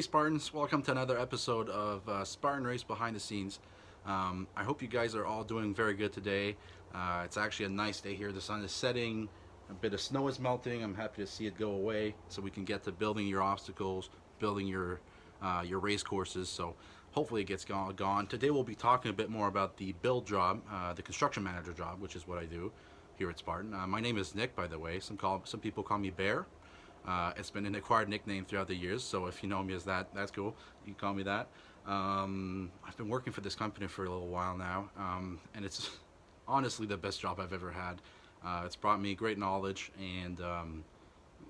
Spartans, welcome to another episode of Spartan Race Behind the Scenes. I hope you guys are all doing very good today. It's actually a nice day here. The sun is setting, a bit of snow is melting. I'm happy to see it go away so we can get to building your obstacles, building your race courses. So hopefully it gets gone. Today we'll be talking a bit more about the build job, the construction manager job, which is what I do here at Spartan. My name is Nick, by the way. Some people call me Bear. It's been an acquired nickname throughout the years, so if you know me as that, that's cool. You can call me that. I've been working for this company for a little while now, and it's honestly the best job I've ever had. It's brought me great knowledge and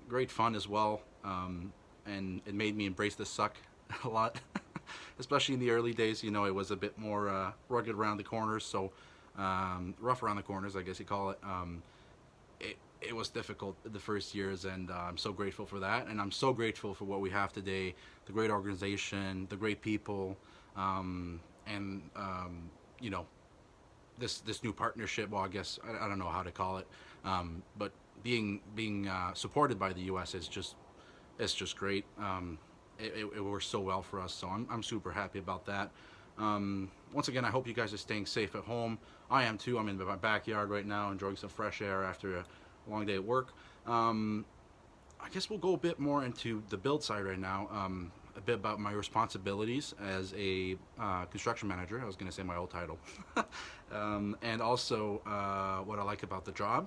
great fun as well, and it made me embrace the suck a lot, especially in the early days. You know, it was a bit more rugged around the corners, so rough around the corners, I guess you call it. It was difficult the first years, and I'm so grateful for that, and I'm so grateful for what we have today, the great organization, the great people, and you know, this new partnership. Well, I guess I don't know how to call it, but being supported by the U.S. is just it's just great. It works so well for us, so I'm super happy about that. Once again, I hope you guys are staying safe at home. I am too. I'm in my backyard right now, enjoying some fresh air after a long day at work. I guess we'll go a bit more into the build side right now. A bit about my responsibilities as a construction manager. I was going to say my old title. And also what I like about the job.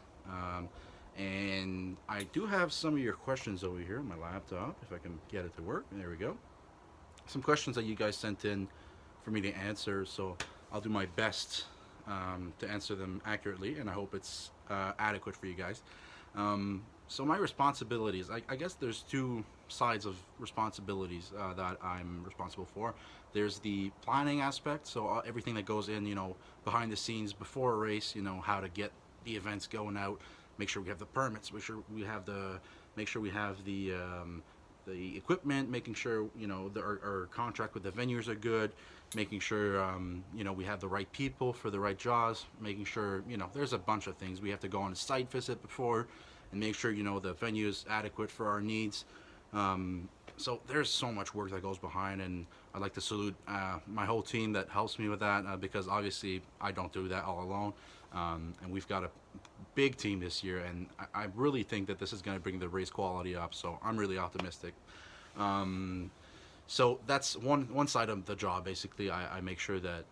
And I do have some of your questions over here on my laptop, if I can get it to work. There we go. Some questions that you guys sent in for me to answer, so I'll do my best to answer them accurately, and I hope it's adequate for you guys. So my responsibilities, I guess there's two sides of responsibilities that I'm responsible for. There's the planning aspect, so everything that goes in, you know, behind the scenes before a race, you know, how to get the events going out, make sure we have the permits, make sure we have the equipment, making sure, you know, our contract with the venues are good, making sure you know, we have the right people for the right jobs, making sure, you know, there's a bunch of things. We have to go on a site visit before and make sure, you know, the venue is adequate for our needs. So there's so much work that goes behind, and I'd like to salute my whole team that helps me with that, because obviously I don't do that all alone. And we've got a big team this year, and I really think that this is going to bring the race quality up, so I'm really optimistic. So that's one side of the job. Basically, I make sure that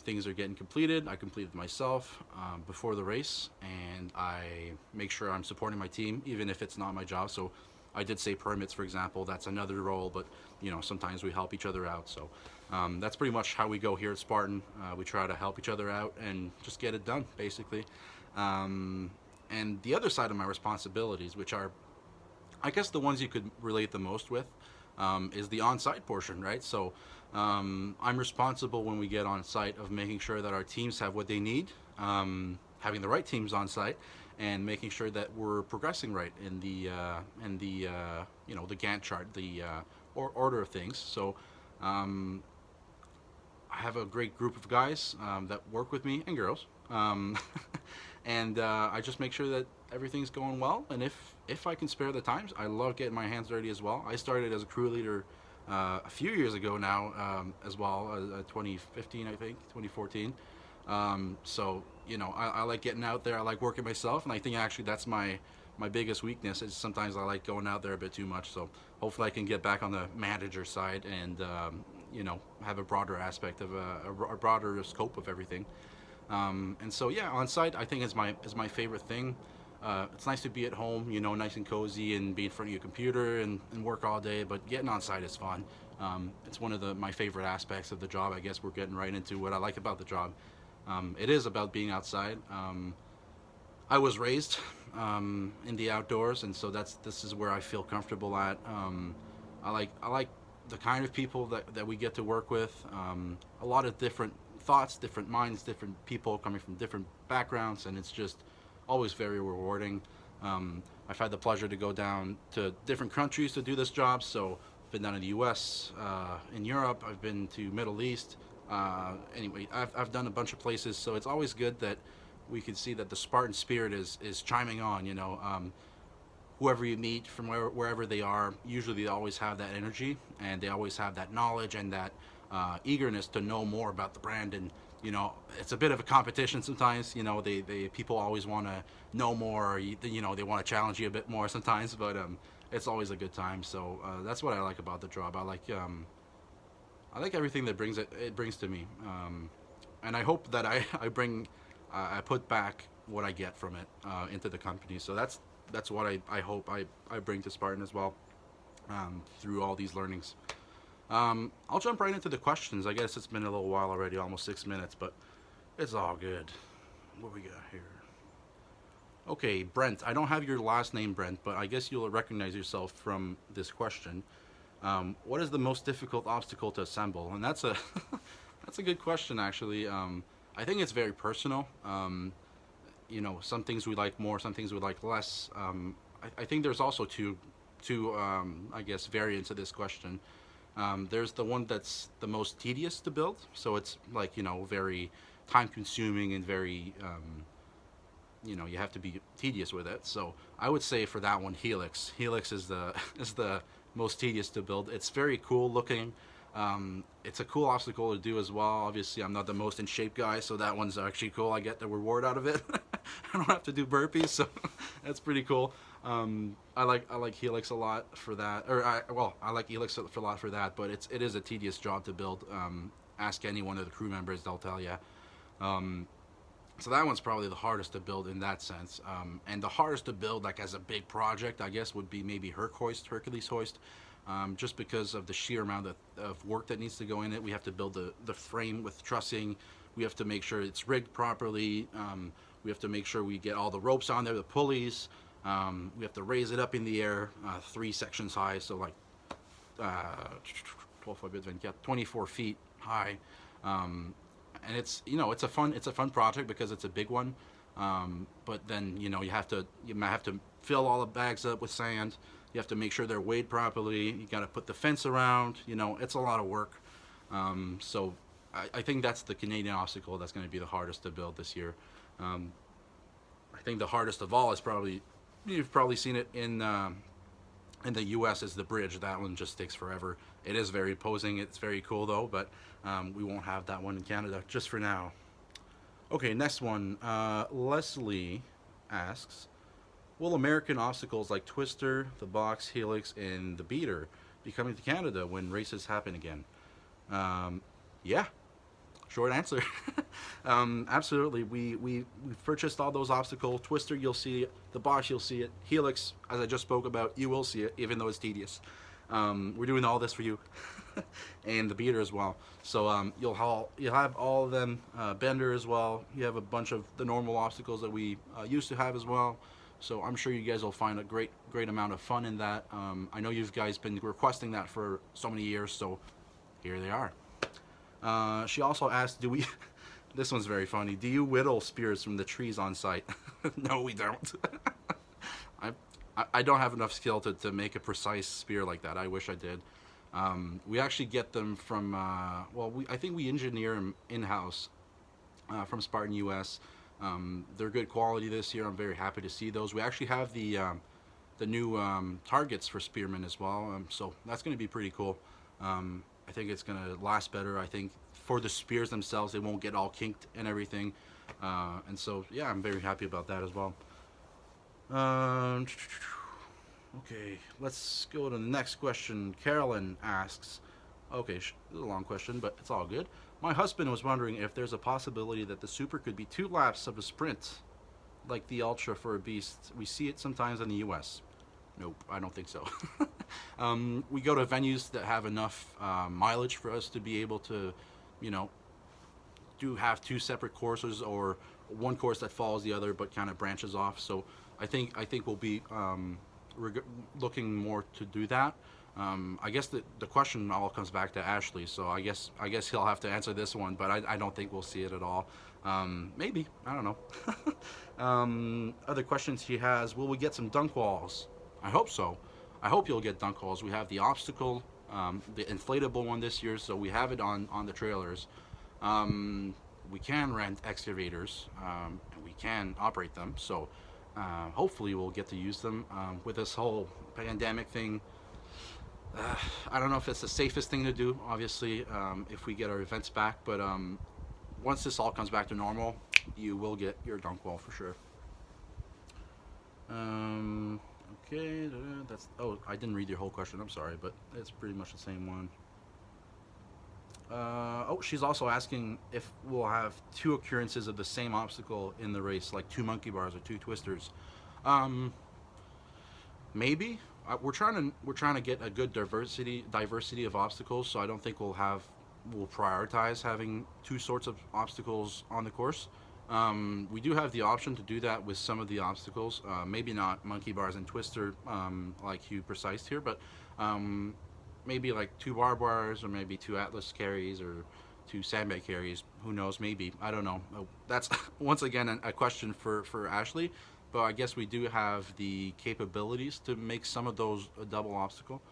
things are getting completed. I complete it myself before the race, and I make sure I'm supporting my team, even if it's not my job. So I did say permits, for example. That's another role, but you know, sometimes we help each other out. So that's pretty much how we go here at Spartan. We try to help each other out and just get it done, basically. And the other side of my responsibilities, which are, I guess, the ones you could relate the most with, is the on-site portion, right? So I'm responsible when we get on site of making sure that our teams have what they need, having the right teams on site, and making sure that we're progressing right in the you know, the Gantt chart, the order of things. So I have a great group of guys that work with me, and girls, and I just make sure that everything's going well. And if I can spare the times, I love getting my hands dirty as well. I started as a crew leader a few years ago now, as well, 2015, I think, 2014. So you know, I like getting out there. I like working myself, and I think actually that's my biggest weakness is sometimes I like going out there a bit too much. So hopefully I can get back on the manager side and you know, have a broader aspect of a broader scope of everything. And so yeah, on site I think is my favorite thing. It's nice to be at home, you know, nice and cozy, and be in front of your computer and work all day, but getting on site is fun. It's one of my favorite aspects of the job. I guess we're getting right into what I like about the job. It is about being outside. I was raised in the outdoors, and so this is where I feel comfortable at. I like the kind of people that we get to work with. A lot of different thoughts, different minds, different people coming from different backgrounds, and it's just always very rewarding. I've had the pleasure to go down to different countries to do this job. So I've been down in the U.S., in Europe. I've been to Middle East. Anyway, I've done a bunch of places, so it's always good that we can see that the Spartan spirit is chiming on. You know, whoever you meet from wherever they are, usually they always have that energy and they always have that knowledge and that eagerness to know more about the brand. And it's a bit of a competition sometimes. They people always want to know more, or they want to challenge you a bit more sometimes, but it's always a good time. So that's what I like about the job. I like everything that it brings to me, and I hope that I put back what I get from it into the company. So that's what I hope I bring to Spartan as well, through all these learnings. I'll jump right into the questions. I guess it's been a little while already, almost 6 minutes, but it's all good. What we got here? Okay, Brent. I don't have your last name, Brent, but I guess you'll recognize yourself from this question. What is the most difficult obstacle to assemble? And that's a that's a good question, actually. I think it's very personal. Some things we like more, some things we like less. I think there's also two I guess variants of this question. There's the one that's the most tedious to build, so it's like very time consuming and very you have to be tedious with it. So I would say for that one, Helix. Helix is the is the most tedious to build. It's very cool looking. It's a cool obstacle to do as well. Obviously, I'm not the most in shape guy, so that one's actually cool. I get the reward out of it. I don't have to do burpees, so that's pretty cool. I like Helix a lot for that. I like Helix for a lot for that, but it is a tedious job to build. Ask any one of the crew members, they'll tell you. So that one's probably the hardest to build in that sense. And the hardest to build, like as a big project, I guess, would be maybe Hercules hoist. Just because of the sheer amount of work that needs to go in it. We have to build the frame with trussing. We have to make sure it's rigged properly. We have to make sure we get all the ropes on there, the pulleys. We have to raise it up in the air, 3 sections high, so like 24 feet high. And it's a fun project because it's a big one. But then you might have to fill all the bags up with sand. You have to make sure they're weighed properly. You got to put the fence around. It's a lot of work. So I think that's the Canadian obstacle that's going to be the hardest to build this year. I think the hardest of all is you've probably seen it in the U.S. is the bridge. That one just takes forever. It is very imposing. It's very cool though, but we won't have that one in Canada just for now. Okay, next one. Leslie asks, will American obstacles like Twister, the Box, Helix, and the Beater be coming to Canada when races happen again? Yeah, short answer. Absolutely. We've purchased all those obstacles. Twister, you'll see it. The Box, you'll see it. Helix, as I just spoke about, you will see it, even though it's tedious. We're doing all this for you. And the Beater as well. So you'll have all of them. Bender as well. You have a bunch of the normal obstacles that we used to have as well. So I'm sure you guys will find a great amount of fun in that. I know you guys been requesting that for so many years, so here they are. She also asked, do we... This one's very funny. Do you whittle spears from the trees on site? No, we don't. I don't have enough skill to make a precise spear like that. I wish I did. We actually get them from... I think we engineer them in-house from Spartan US. They're good quality this year. I'm very happy to see those. We actually have the new targets for spearmen as well, so that's going to be pretty cool. I think it's going to last better. I think for the spears themselves, they won't get all kinked and everything, and so yeah, I'm very happy about that as well. Okay, let's go to the next question. Carolyn asks, okay, this is a long question, but it's all good. My husband was wondering if there's a possibility that the Super could be 2 laps of a sprint, like the Ultra for a Beast. We see it sometimes in the US. Nope, I don't think so. We go to venues that have enough mileage for us to be able to, have 2 separate courses, or one course that follows the other but kind of branches off. So I think we'll be looking more to do that. I guess the question all comes back to Ashley, so I guess he'll have to answer this one, but I don't think we'll see it at all. Maybe, I don't know. Other questions he has, will we get some dunk walls? I hope so. I hope you'll get dunk walls. We have the obstacle, the inflatable one this year, so we have it on the trailers. We can rent excavators, and we can operate them, so hopefully we'll get to use them. With this whole pandemic thing, I don't know if it's the safest thing to do, obviously, if we get our events back, but once this all comes back to normal, you will get your dunk wall for sure. Okay, that's, oh, I didn't read your whole question, I'm sorry, but it's pretty much the same one. Oh, she's also asking if we'll have two occurrences of the same obstacle in the race, like two monkey bars or two twisters. Maybe. We're trying to get a good diversity of obstacles, so I don't think we'll prioritize having two sorts of obstacles on the course. We do have the option to do that with some of the obstacles. Maybe not monkey bars and twister like you precised here, but maybe like two barbed wires, or maybe two atlas carries, or two sandbag carries. Who knows? Maybe. I don't know. That's once again a question for Ashley. But I guess we do have the capabilities to make some of those a double obstacle.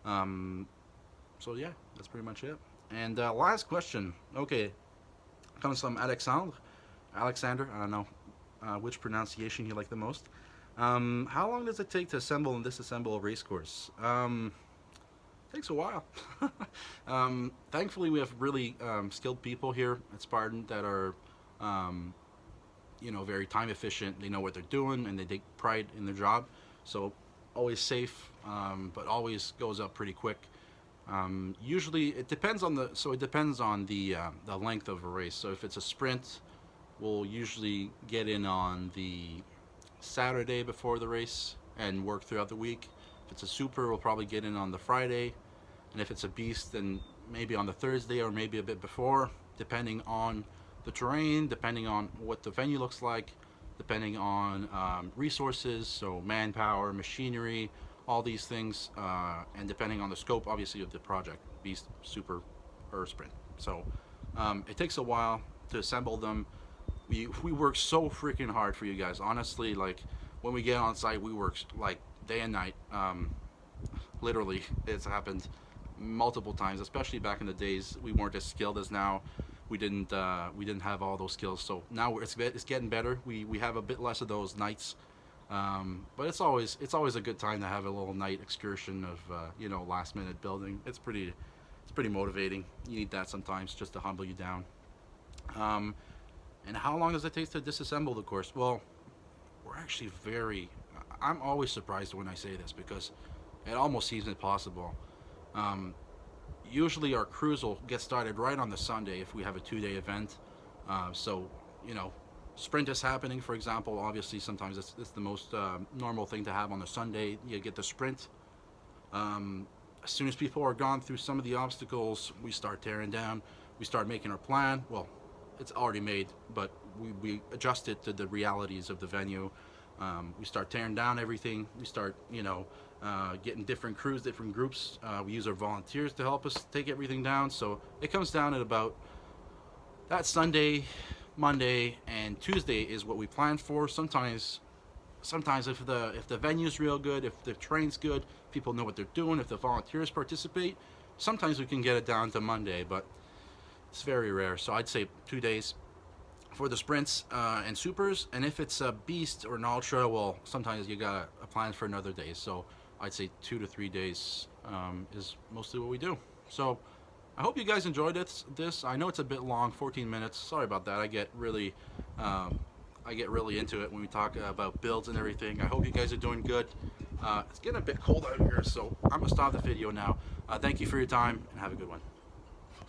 So yeah, that's pretty much it. And last question. Okay, comes from Alexander. I don't know which pronunciation you like the most. How long does it take to assemble and disassemble a race course? Takes a while. Thankfully, we have really skilled people here at Spartan that are, very time efficient. They know what they're doing, and they take pride in their job. So always safe, but always goes up pretty quick. Usually, it depends on the length of a race. So if it's a sprint, we'll usually get in on the Saturday before the race and work throughout the week. If it's a super, we'll probably get in on the Friday, and if it's a beast, then maybe on the Thursday or maybe a bit before, depending on the terrain, depending on what the venue looks like, depending on resources, so manpower, machinery, all these things, and depending on the scope, obviously, of the project, beast, super, or sprint. So it takes a while to assemble them. We work so freaking hard for you guys. Honestly, like when we get on site, we work like day and night. Literally, it's happened multiple times, especially back in the days we weren't as skilled as now. We didn't have all those skills, so now it's getting better. We have a bit less of those nights, but it's always a good time to have a little night excursion of last minute building. It's pretty motivating. You need that sometimes just to humble you down. And how long does it take to disassemble the course? Well, we're actually I'm always surprised when I say this, because it almost seems impossible. Usually our crews will get started right on the Sunday if we have a 2-day event. So, sprint is happening, for example. Obviously, sometimes it's the most normal thing to have on the Sunday. You get the sprint. As soon as people are gone through some of the obstacles, we start tearing down. We start making our plan. Well, it's already made, but we adjust it to the realities of the venue. We start tearing down everything. We start, getting different crews, different groups. We use our volunteers to help us take everything down. So it comes down at about that Sunday, Monday, and Tuesday is what we plan for. Sometimes if the venue's real good, if the terrain's good, people know what they're doing, if the volunteers participate, sometimes we can get it down to Monday, but it's very rare. So I'd say 2 days for the sprints and supers, and if it's a beast or an ultra, well, sometimes you got a plan for another day. So I'd say 2 to 3 days is mostly what we do. So I hope you guys enjoyed this. I know it's a bit long, 14 minutes. Sorry about that. I get really into it when we talk about builds and everything. I hope you guys are doing good. It's getting a bit cold out here, so I'm gonna stop the video now. Thank you for your time, and have a good one.